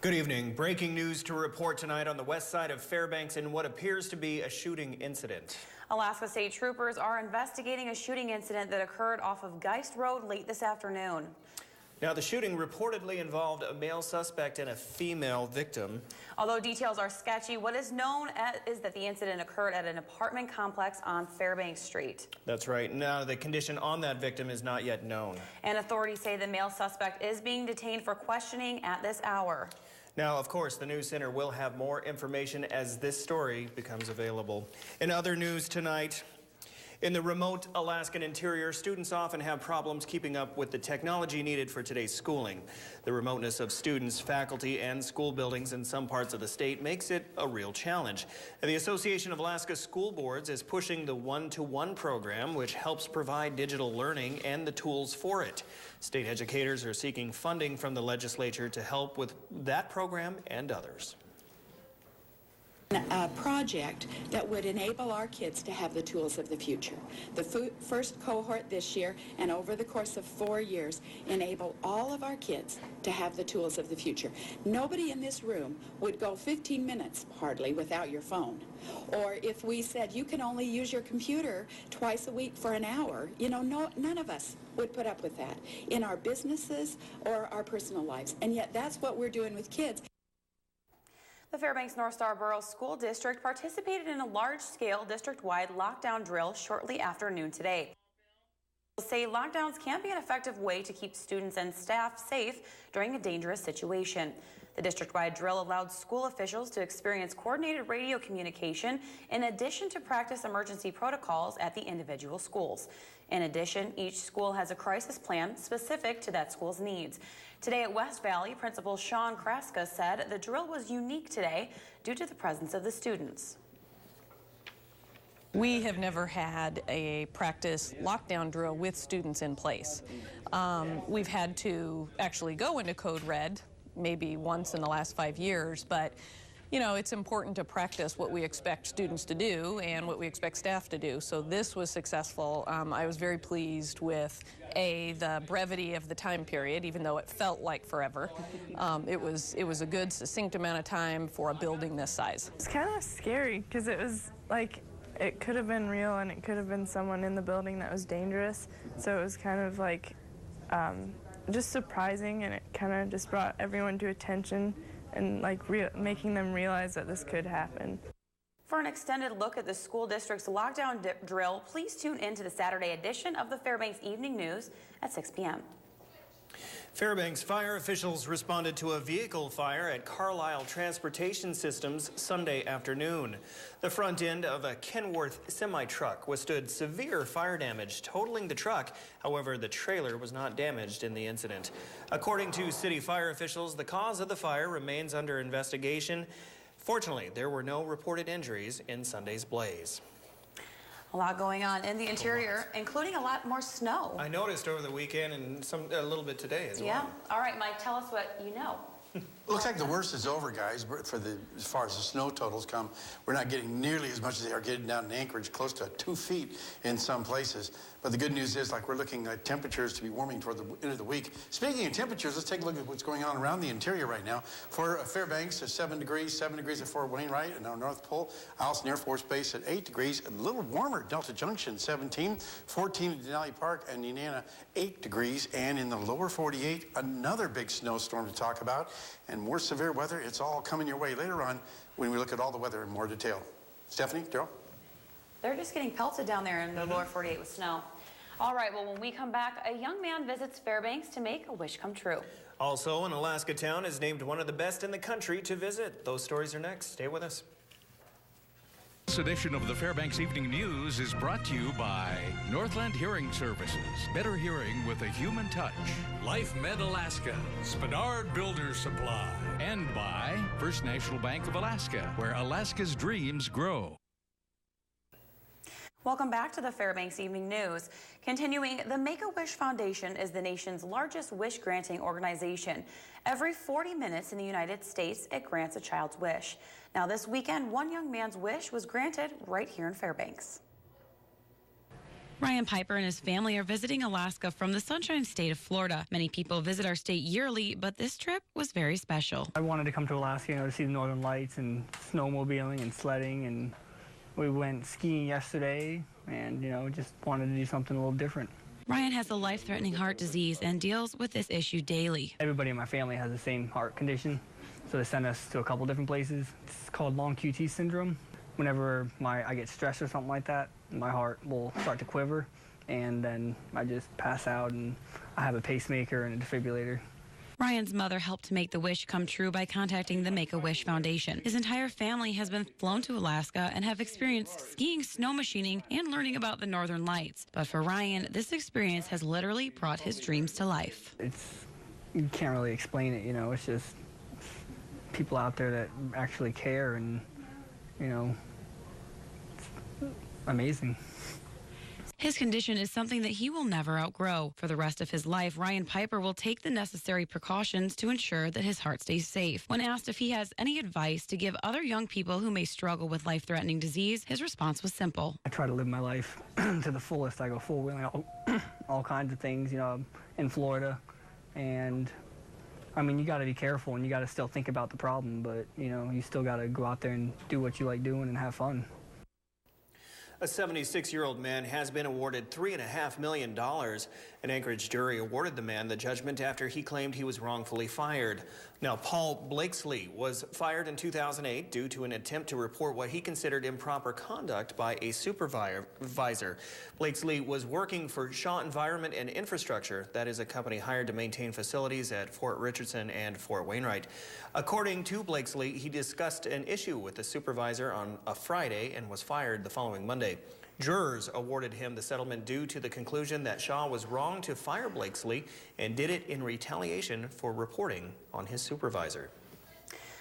Good evening. Breaking news to report tonight on the west side of Fairbanks in what appears to be a shooting incident. Alaska State Troopers are investigating a shooting incident that occurred off of Geist Road late this afternoon. Now, the shooting reportedly involved a male suspect and a female victim. Although details are sketchy, what is known is that the incident occurred at an apartment complex on Fairbanks Street. That's right. Now, the condition on that victim is not yet known. And authorities say the male suspect is being detained for questioning at this hour. Now, of course, the News Center will have more information as this story becomes available. In other news tonight, in the remote Alaskan interior, students often have problems keeping up with the technology needed for today's schooling. The remoteness of students, faculty, and school buildings in some parts of the state makes it a real challenge. The Association of Alaska School Boards is pushing the one-to-one program, which helps provide digital learning and the tools for it. State educators are seeking funding from the legislature to help with that program and others. A project that would enable our kids to have the tools of the future. The first cohort this year and over the course of 4 years enable all of our kids to have the tools of the future. Nobody in this room would go 15 minutes hardly without your phone. Or if we said you can only use your computer twice a week for an hour, you know, none of us would put up with that in our businesses or our personal lives. And yet that's what we're doing with kids. The Fairbanks North Star Borough School District participated in a large-scale district-wide lockdown drill shortly after noon today. Say lockdowns can be an effective way to keep students and staff safe during a dangerous situation. The district-wide drill allowed school officials to experience coordinated radio communication in addition to practice emergency protocols at the individual schools. In addition, each school has a crisis plan specific to that school's needs. Today at West Valley, Principal Sean Kraska said the drill was unique today due to the presence of the students. We have never had a practice lockdown drill with students in place. We've had to actually go into Code Red maybe once in the last 5 years, but you know, it's important to practice what we expect students to do and what we expect staff to do. So this was successful. I was very pleased with the brevity of the time period, even though it felt like forever. It was a good, succinct amount of time for a building this size. It's kind of scary because it was like it could have been real and it could have been someone in the building that was dangerous. So it was kind of like just surprising, and it kind of just brought everyone to attention and like making them realize that this could happen. For an extended look at the school district's lockdown drill, please tune in to the Saturday edition of the Fairbanks Evening News at 6 p.m. Fairbanks fire officials responded to a vehicle fire at Carlisle Transportation Systems Sunday afternoon. The front end of a Kenworth semi-truck withstood severe fire damage, totaling the truck. However, the trailer was not damaged in the incident. According to city fire officials, the cause of the fire remains under investigation. Fortunately, there were no reported injuries in Sunday's blaze. A lot going on in the interior, including a lot more snow. I noticed over the weekend and a little bit today as well. Yeah. All right, Mike, tell us what you know. Looks like the worst is over, guys, as far as the snow totals come. We're not getting nearly as much as they are getting down in Anchorage, close to 2 feet in some places. But the good news is, like, we're looking at temperatures to be warming toward the end of the week. Speaking of temperatures, let's take a look at what's going on around the interior right now. For Fairbanks, 7 degrees at Fort Wainwright and our North Pole. Allison Air Force Base at 8 degrees. A little warmer, Delta Junction, 17. 14 in Denali Park and Nenana, 8 degrees. And in the lower 48, another big snowstorm to talk about. And more severe weather, it's all coming your way later on when we look at all the weather in more detail. Stephanie, Daryl? They're just getting pelted down there in the lower 48 with snow. All right, well, when we come back, a young man visits Fairbanks to make a wish come true. Also, an Alaska town is named one of the best in the country to visit. Those stories are next. Stay with us. This edition of the Fairbanks Evening News is brought to you by Northland Hearing Services. Better hearing with a human touch. Life Med Alaska, Spadard Builder Supply. And by First National Bank of Alaska, where Alaska's dreams grow. Welcome back to the Fairbanks Evening News. Continuing, the Make-A-Wish Foundation is the nation's largest wish-granting organization. Every 40 minutes in the United States, it grants a child's wish. Now this weekend, one young man's wish was granted right here in Fairbanks. Ryan Piper and his family are visiting Alaska from the Sunshine State of Florida. Many people visit our state yearly, but this trip was very special. I wanted to come to Alaska, to see the northern lights and snowmobiling and sledding, and we went skiing yesterday and, just wanted to do something a little different. Ryan has a life-threatening heart disease and deals with this issue daily. Everybody in my family has the same heart condition, so they send us to a couple different places. It's called long QT syndrome. Whenever I get stressed or something like that, my heart will start to quiver, and then I just pass out, and I have a pacemaker and a defibrillator. Ryan's mother helped to make the wish come true by contacting the Make-A-Wish Foundation. His entire family has been flown to Alaska and have experienced skiing, snow machining, and learning about the Northern Lights. But for Ryan, this experience has literally brought his dreams to life. You can't really explain it, it's just people out there that actually care, and, it's amazing. His condition is something that he will never outgrow. For the rest of his life, Ryan Piper will take the necessary precautions to ensure that his heart stays safe. When asked if he has any advice to give other young people who may struggle with life-threatening disease, his response was simple. I try to live my life to the fullest. I go full wheeling, all kinds of things, in Florida. And, you got to be careful, and you got to still think about the problem, but, you still got to go out there and do what you like doing and have fun. A 76-year-old man has been awarded $3.5 million. An Anchorage jury awarded the man the judgment after he claimed he was wrongfully fired. Now, Paul Blakesley was fired in 2008 due to an attempt to report what he considered improper conduct by a supervisor. Blakesley was working for Shaw Environment and Infrastructure. That is a company hired to maintain facilities at Fort Richardson and Fort Wainwright. According to Blakesley, he discussed an issue with the supervisor on a Friday and was fired the following Monday. Jurors awarded him the settlement due to the conclusion that Shaw was wrong to fire Blakesley and did it in retaliation for reporting on his supervisor.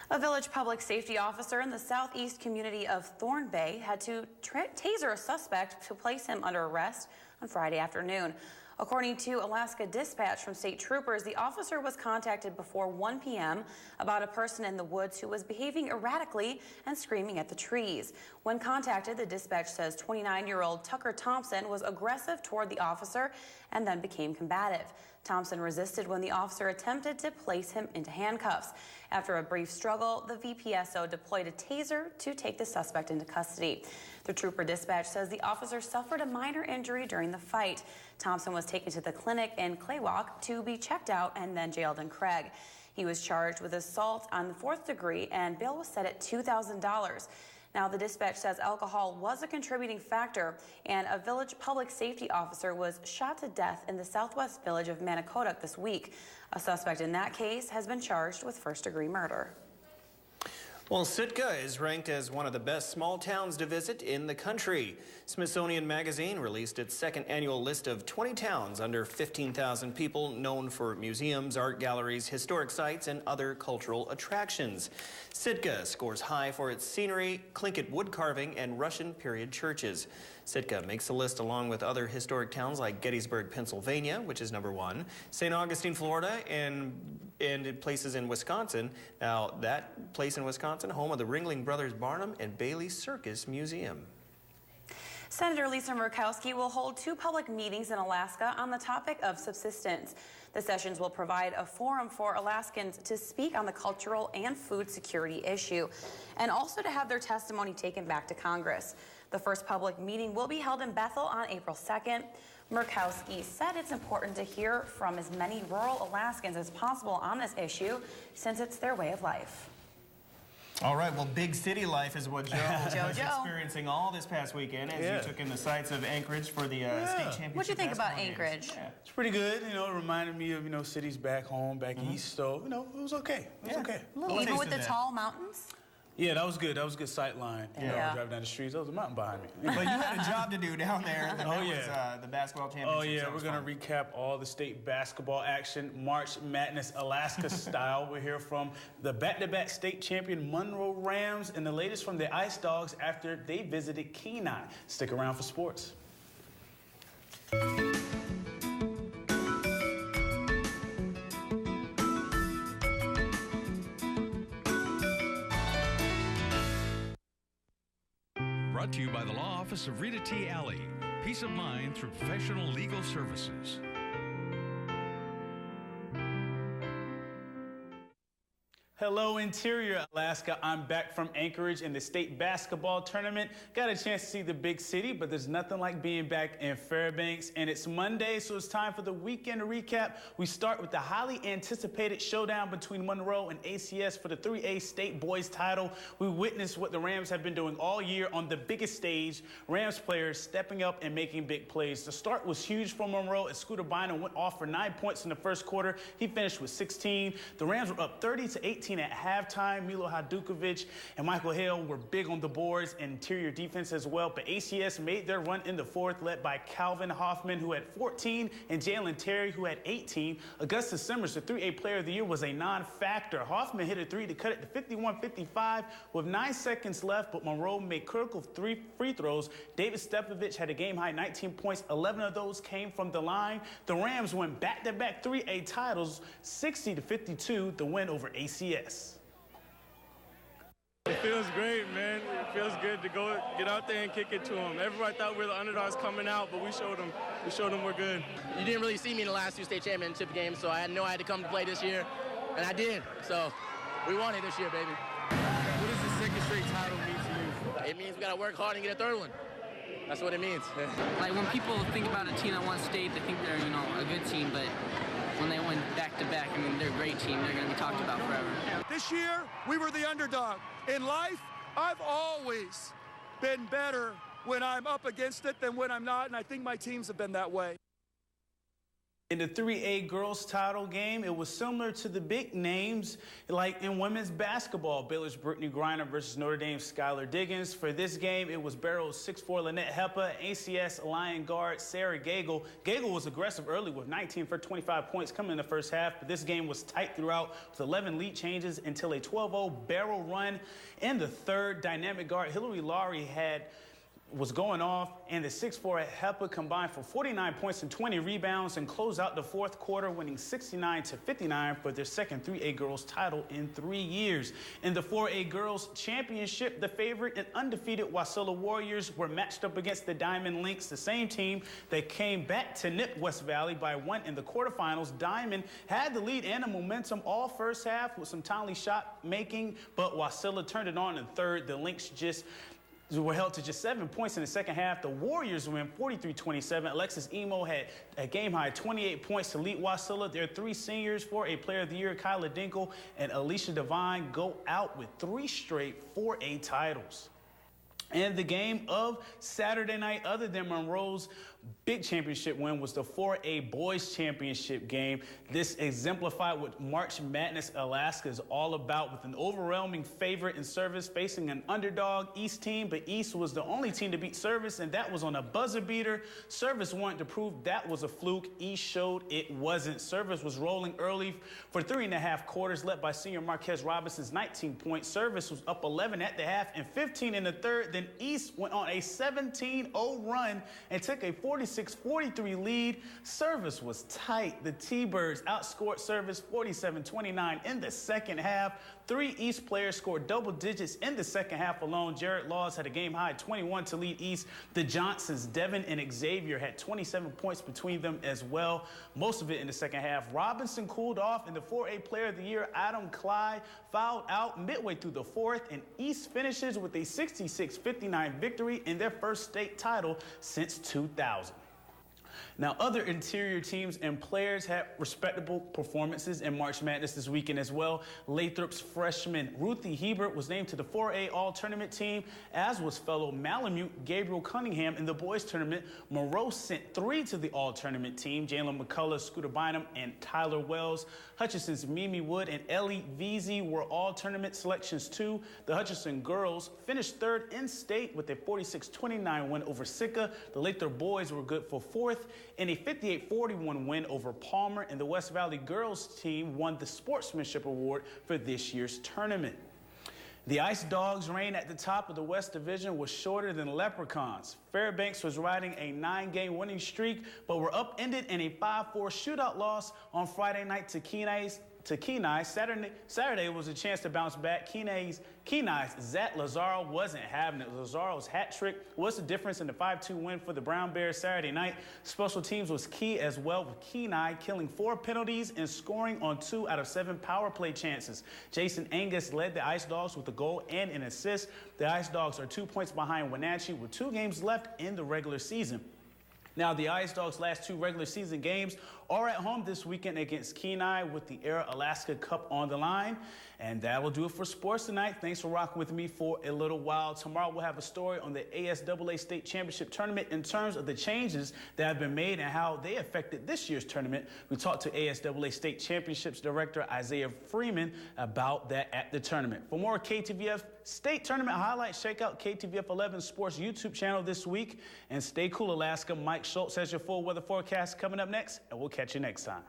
A village public safety officer in the southeast community of Thorn Bay had to taser a suspect to place him under arrest on Friday afternoon. According to Alaska Dispatch from state troopers, the officer was contacted before 1 p.m. about a person in the woods who was behaving erratically and screaming at the trees. When contacted, the dispatch says 29-year-old Tucker Thompson was aggressive toward the officer and then became combative. Thompson resisted when the officer attempted to place him into handcuffs. After a brief struggle, the VPSO deployed a taser to take the suspect into custody. The trooper dispatch says the officer suffered a minor injury during the fight. Thompson was taken to the clinic in Claywalk to be checked out and then jailed in Craig. He was charged with assault on the 4th degree, and bail was set at $2,000. Now, the dispatch says alcohol was a contributing factor, and a village public safety officer was shot to death in the southwest village of Manicotuck this week. A suspect in that case has been charged with first-degree murder. Well, Sitka is ranked as one of the best small towns to visit in the country. Smithsonian Magazine released its second annual list of 20 towns under 15,000 people known for museums, art galleries, historic sites, and other cultural attractions. Sitka scores high for its scenery, Tlingit wood carving, and Russian period churches. Sitka makes the list along with other historic towns like Gettysburg, Pennsylvania, which is #1, St. Augustine, Florida, and places in Wisconsin. Now, that place in Wisconsin, home of the Ringling Brothers Barnum and Bailey Circus Museum. Senator Lisa Murkowski will hold 2 public meetings in Alaska on the topic of subsistence. The sessions will provide a forum for Alaskans to speak on the cultural and food security issue, and also to have their testimony taken back to Congress. The first public meeting will be held in Bethel on April 2nd. Murkowski said it's important to hear from as many rural Alaskans as possible on this issue, since it's their way of life. All right, well, big city life is what Joe was experiencing all this past weekend as you took in the sights of Anchorage for the state championship. What do you think about Anchorage? Yeah. It's pretty good. It reminded me of, cities back home, back east. So, it was okay. It was okay. Even with the tall mountains? Yeah, that was good. That was a good sight line. Driving down the streets, there was a mountain behind me. But you had a job to do down there. And that was the basketball championship. Oh, yeah. We're going to recap all the state basketball action, March Madness Alaska style. We'll hear from the back-to-back state champion Monroe Rams and the latest from the Ice Dogs after they visited Kenai. Stick around for sports. Brought to you by the law office of Rita T. Alley. peace of mind through professional legal services. Hello, Interior Alaska. I'm back from Anchorage in the state basketball tournament. Got a chance to see the big city, but there's nothing like being back in Fairbanks. And it's Monday, so it's time for the weekend recap. We start with the highly anticipated showdown between Monroe and ACS for the 3A state boys title. We witnessed what the Rams have been doing all year on the biggest stage. Rams players stepping up and making big plays. The start was huge for Monroe as Scooter Bynum went off for 9 points in the first quarter. He finished with 16. The Rams were up 30-18 at halftime. Milo Hadukovic and Michael Hale were big on the boards and interior defense as well, but ACS made their run in the fourth, led by Calvin Hoffman, who had 14, and Jalen Terry, who had 18. Augustus Simmers, the 3A Player of the Year, was a non-factor. Hoffman hit a three to cut it to 51-55 with 9 seconds left, but Monroe made critical 3 free throws. David Stepovich had a game-high 19 points. 11 of those came from the line. The Rams won back-to-back 3A titles, 60-52, the win over ACS. It feels great, man. It feels good to go get out there and kick it to them. Everybody thought we were the underdogs coming out, but we showed them we're good. You didn't really see me in the last 2 state championship games, so I had to come to play this year, and I did. So we won it this year, baby. What does the second straight title mean to you? It means we got to work hard and get a third one. That's what it means. Like when people think about a team that won state, they think they're, a good team, but when they win back-to-back, they're a great team. They're going to be talked about forever. This year, we were the underdog. In life, I've always been better when I'm up against it than when I'm not, and I think my teams have been that way. In the 3A girls title game, it was similar to the big names like in women's basketball. Baylor's Brittany Griner versus Notre Dame's Skylar Diggins. For this game, it was Barrow's 6'4" Lynette Heppa, ACS Lion guard Sarah Gagel. Gagel was aggressive early with 19 for 25 points coming in the first half, but this game was tight throughout with 11 lead changes until a 12-0 Barrow run. In the third, dynamic guard Hillary Laurie was going off, and the 6'4" Heppa combined for 49 points and 20 rebounds and closed out the fourth quarter, winning 69-59 for their second 3A girls title in 3 years. In the 4A girls championship, the favorite and undefeated Wasilla Warriors were matched up against the Diamond Lynx, the same team that came back to nip West Valley by 1 in the quarterfinals. Diamond had the lead and the momentum all first half with some timely shot making, but Wasilla turned it on in third. The Lynx were held to just 7 points in the second half. The Warriors win 43-27. Alexis Emo had a game-high 28 points to lead Wasilla. Their 3 seniors, 4A Player of the Year, Kyla Dinkle and Alicia Devine, go out with 3 straight 4A titles. And the game of Saturday night, other than Monroe's big championship win, was the 4A Boys Championship game. This exemplified what March Madness Alaska is all about, with an overwhelming favorite in Service facing an underdog East team, but East was the only team to beat Service, and that was on a buzzer beater. Service wanted to prove that was a fluke. East showed it wasn't. Service was rolling early for 3.5 quarters, led by senior Marquez Robinson's 19 points. Service was up 11 at the half and 15 in the third. Then East went on a 17-0 run and took a 46-43 lead. Service was tight. The T-Birds outscored Service 47-29 in the second half. 3 East players scored double digits in the second half alone. Jared Laws had a game-high 21 to lead East. The Johnsons, Devin and Xavier, had 27 points between them as well, most of it in the second half. Robinson cooled off, and the 4A Player of the Year, Adam Clyde, fouled out midway through the fourth, and East finishes with a 66-59 victory in their first state title since 2000. Now, other interior teams and players had respectable performances in March Madness this weekend as well. Lathrop's freshman Ruthie Hebert was named to the 4A All-Tournament team, as was fellow Malamute Gabriel Cunningham. In the boys tournament, Monroe sent 3 to the All-Tournament team: Jalen McCullough, Scooter Bynum, and Tyler Wells. Hutchinson's Mimi Wood and Ellie Veazey were All-Tournament selections too. The Hutchinson girls finished 3rd in state with a 46-29 win over Sitka. The Lathrop boys were good for 4th in a 58-41 win over Palmer, and the West Valley girls team won the Sportsmanship Award for this year's tournament. The Ice Dogs' reign at the top of the West Division was shorter than Leprechauns. Fairbanks was riding a 9-game winning streak, but were upended in a 5-4 shootout loss on Friday night to Kenai. Saturday was a chance to bounce back. Kenai's Zach Lazaro wasn't having it. Lazaro's hat trick was the difference in the 5-2 win for the Brown Bears Saturday night. Special teams was key as well, with Kenai killing 4 penalties and scoring on 2 out of 7 power play chances. Jason Angus led the Ice Dogs with a goal and an assist. The Ice Dogs are 2 points behind Wenatchee with 2 games left in the regular season. Now, the Ice Dogs' last 2 regular season games are at home this weekend against Kenai with the Air Alaska Cup on the line. And that will do it for sports tonight. Thanks for rocking with me for a little while. Tomorrow we'll have a story on the ASAA State Championship Tournament in terms of the changes that have been made and how they affected this year's tournament. We talked to ASAA State Championships Director Isaiah Freeman about that at the tournament. For more KTVF State Tournament highlights, check out KTVF 11 Sports YouTube channel this week. And stay cool, Alaska. Mike Schultz has your full weather forecast coming up next, and we'll catch you next time.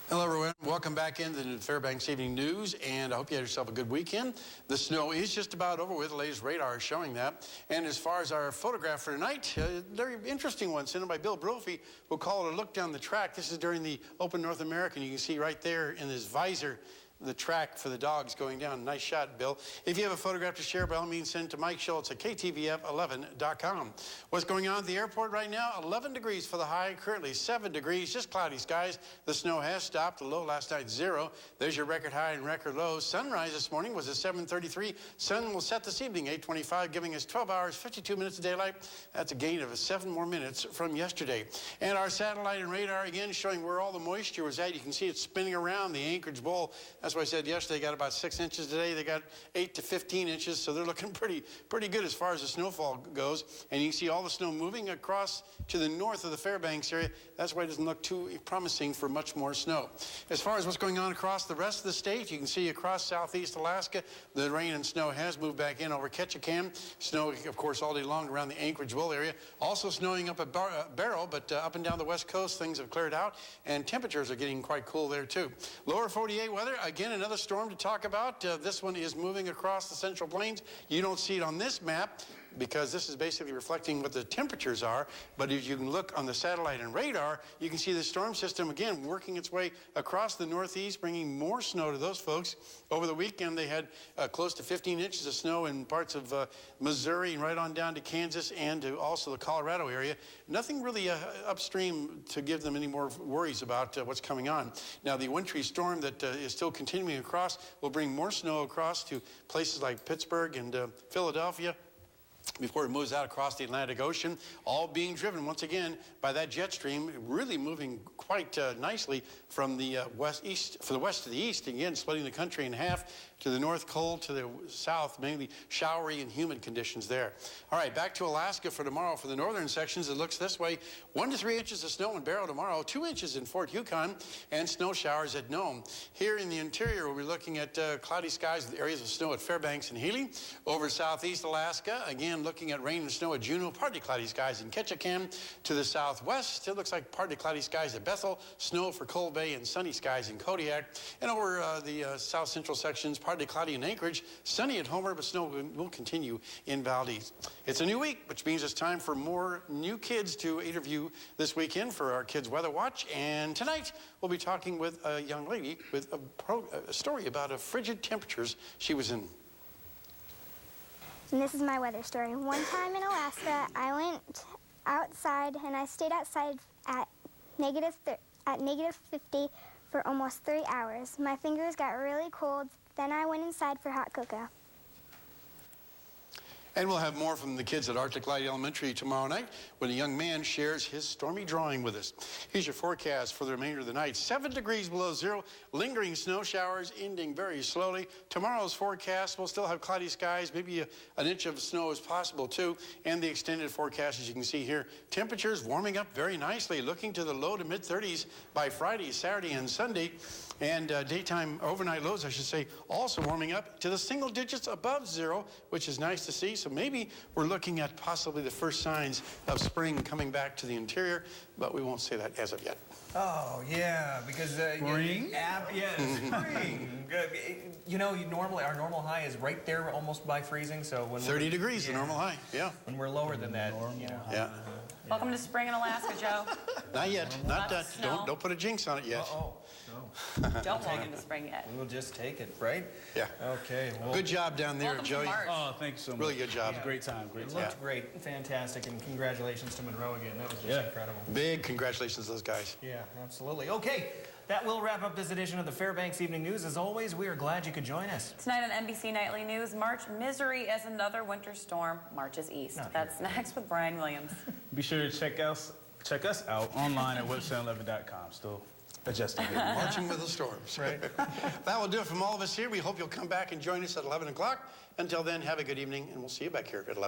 Hello, everyone. Welcome back into the Fairbanks Evening News, and I hope you had yourself a good weekend. The snow is just about over with. The latest radar is showing that. And as far as our photograph for tonight, a very interesting one sent in by Bill Brophy. We'll call it a look down the track. This is during the Open North American. You can see right there in his visor the track for the dogs going down. Nice shot, Bill. If you have a photograph to share, by all means, send it to Mike Schultz at KTVF11.com. What's going on at the airport right now? 11 degrees for the high, currently 7 degrees, just cloudy skies. The snow has stopped. The low last night, 0. There's your record high and record low. Sunrise this morning was at 7:33. Sun will set this evening, 8:25, giving us 12 hours, 52 minutes of daylight. That's a gain of 7 more minutes from yesterday. And our satellite and radar, again, showing where all the moisture was at. You can see it spinning around the Anchorage Bowl. That's what I said yesterday. They got about 6 inches today. They got 8 to 15 inches, so they're looking pretty good as far as the snowfall goes. And you can see all the snow moving across to the north of the Fairbanks area. That's why it doesn't look too promising for much more snow. As far as what's going on across the rest of the state, you can see across southeast Alaska, the rain and snow has moved back in over Ketchikan. Snow, of course, all day long around the Anchorage Bowl area. Also snowing up at Barrow, but up and down the west coast, things have cleared out, and temperatures are getting quite cool there, too. Lower 48 weather, again, another storm to talk about. This one is moving across the Central Plains. You don't see it on this map because this is basically reflecting what the temperatures are. But if you can look on the satellite and radar, you can see the storm system, again, working its way across the northeast, bringing more snow to those folks. Over the weekend, they had close to 15 inches of snow in parts of Missouri and right on down to Kansas and to also the Colorado area. Nothing really upstream to give them any more worries about what's coming on. Now, the wintry storm that is still continuing across will bring more snow across to places like Pittsburgh and Philadelphia before it moves out across the Atlantic Ocean, all being driven once again by that jet stream, really moving quite nicely from the west to the east, again splitting the country in half. To the north, cold. To the south, mainly showery and humid conditions there. All right, back to Alaska for tomorrow. For the northern sections, it looks this way. 1 to 3 inches of snow in Barrow tomorrow, 2 inches in Fort Yukon, and snow showers at Nome. Here in the interior, we'll be looking at cloudy skies with areas of snow at Fairbanks and Healy. Over southeast Alaska, again, looking at rain and snow at Juneau, partly cloudy skies in Ketchikan. To the southwest, it looks like partly cloudy skies at Bethel, snow for Cold Bay, and sunny skies in Kodiak. And over the south central sections, partly cloudy in Anchorage, sunny at Homer, but snow will continue in Valdez. It's a new week, which means it's time for more new kids to interview this weekend for our Kids Weather Watch. And tonight, we'll be talking with a young lady with a story about frigid temperatures she was in. And this is my weather story. One time in Alaska, I went outside and I stayed outside at negative 50 for almost 3 hours. My fingers got really cold. Then I went inside for hot cocoa. And we'll have more from the kids at Arctic Light Elementary tomorrow night when a young man shares his stormy drawing with us. Here's your forecast for the remainder of the night. 7 degrees below zero, lingering snow showers ending very slowly. Tomorrow's forecast will still have cloudy skies, maybe an inch of snow is possible too. And the extended forecast, as you can see here, temperatures warming up very nicely, looking to the low to mid 30s by Friday, Saturday, and Sunday. And daytime overnight lows, I should say, also warming up to the single digits above zero, which is nice to see. So maybe we're looking at possibly the first signs of spring coming back to the interior, but we won't say that as of yet. Oh, yeah, because... Spring? Spring. You know, our normal high is right there almost by freezing, so when 30 degrees, the normal high, yeah. When we're lower than that, Yeah. Welcome to spring in Alaska, Joe. Not yet. Not that. Don't put a jinx on it yet. Don't walk into spring yet. We'll just take it, right? Yeah. Okay. Well, good job down there, welcome to Joey. March. Oh, thank you so much. Really good job. Great time. Great it time. looked great, fantastic, and congratulations to Monroe again. That was just incredible. Big congratulations to those guys. Yeah, absolutely. Okay, that will wrap up this edition of the Fairbanks Evening News. As always, we are glad you could join us. Tonight on NBC Nightly News, March misery as another winter storm marches east. That's next with Brian Williams. Be sure to check us out online at web711.com. Still adjusting. Marching with the storms. Right. That will do it from all of us here. We hope you'll come back and join us at 11 o'clock. Until then, have a good evening, and we'll see you back here at 11.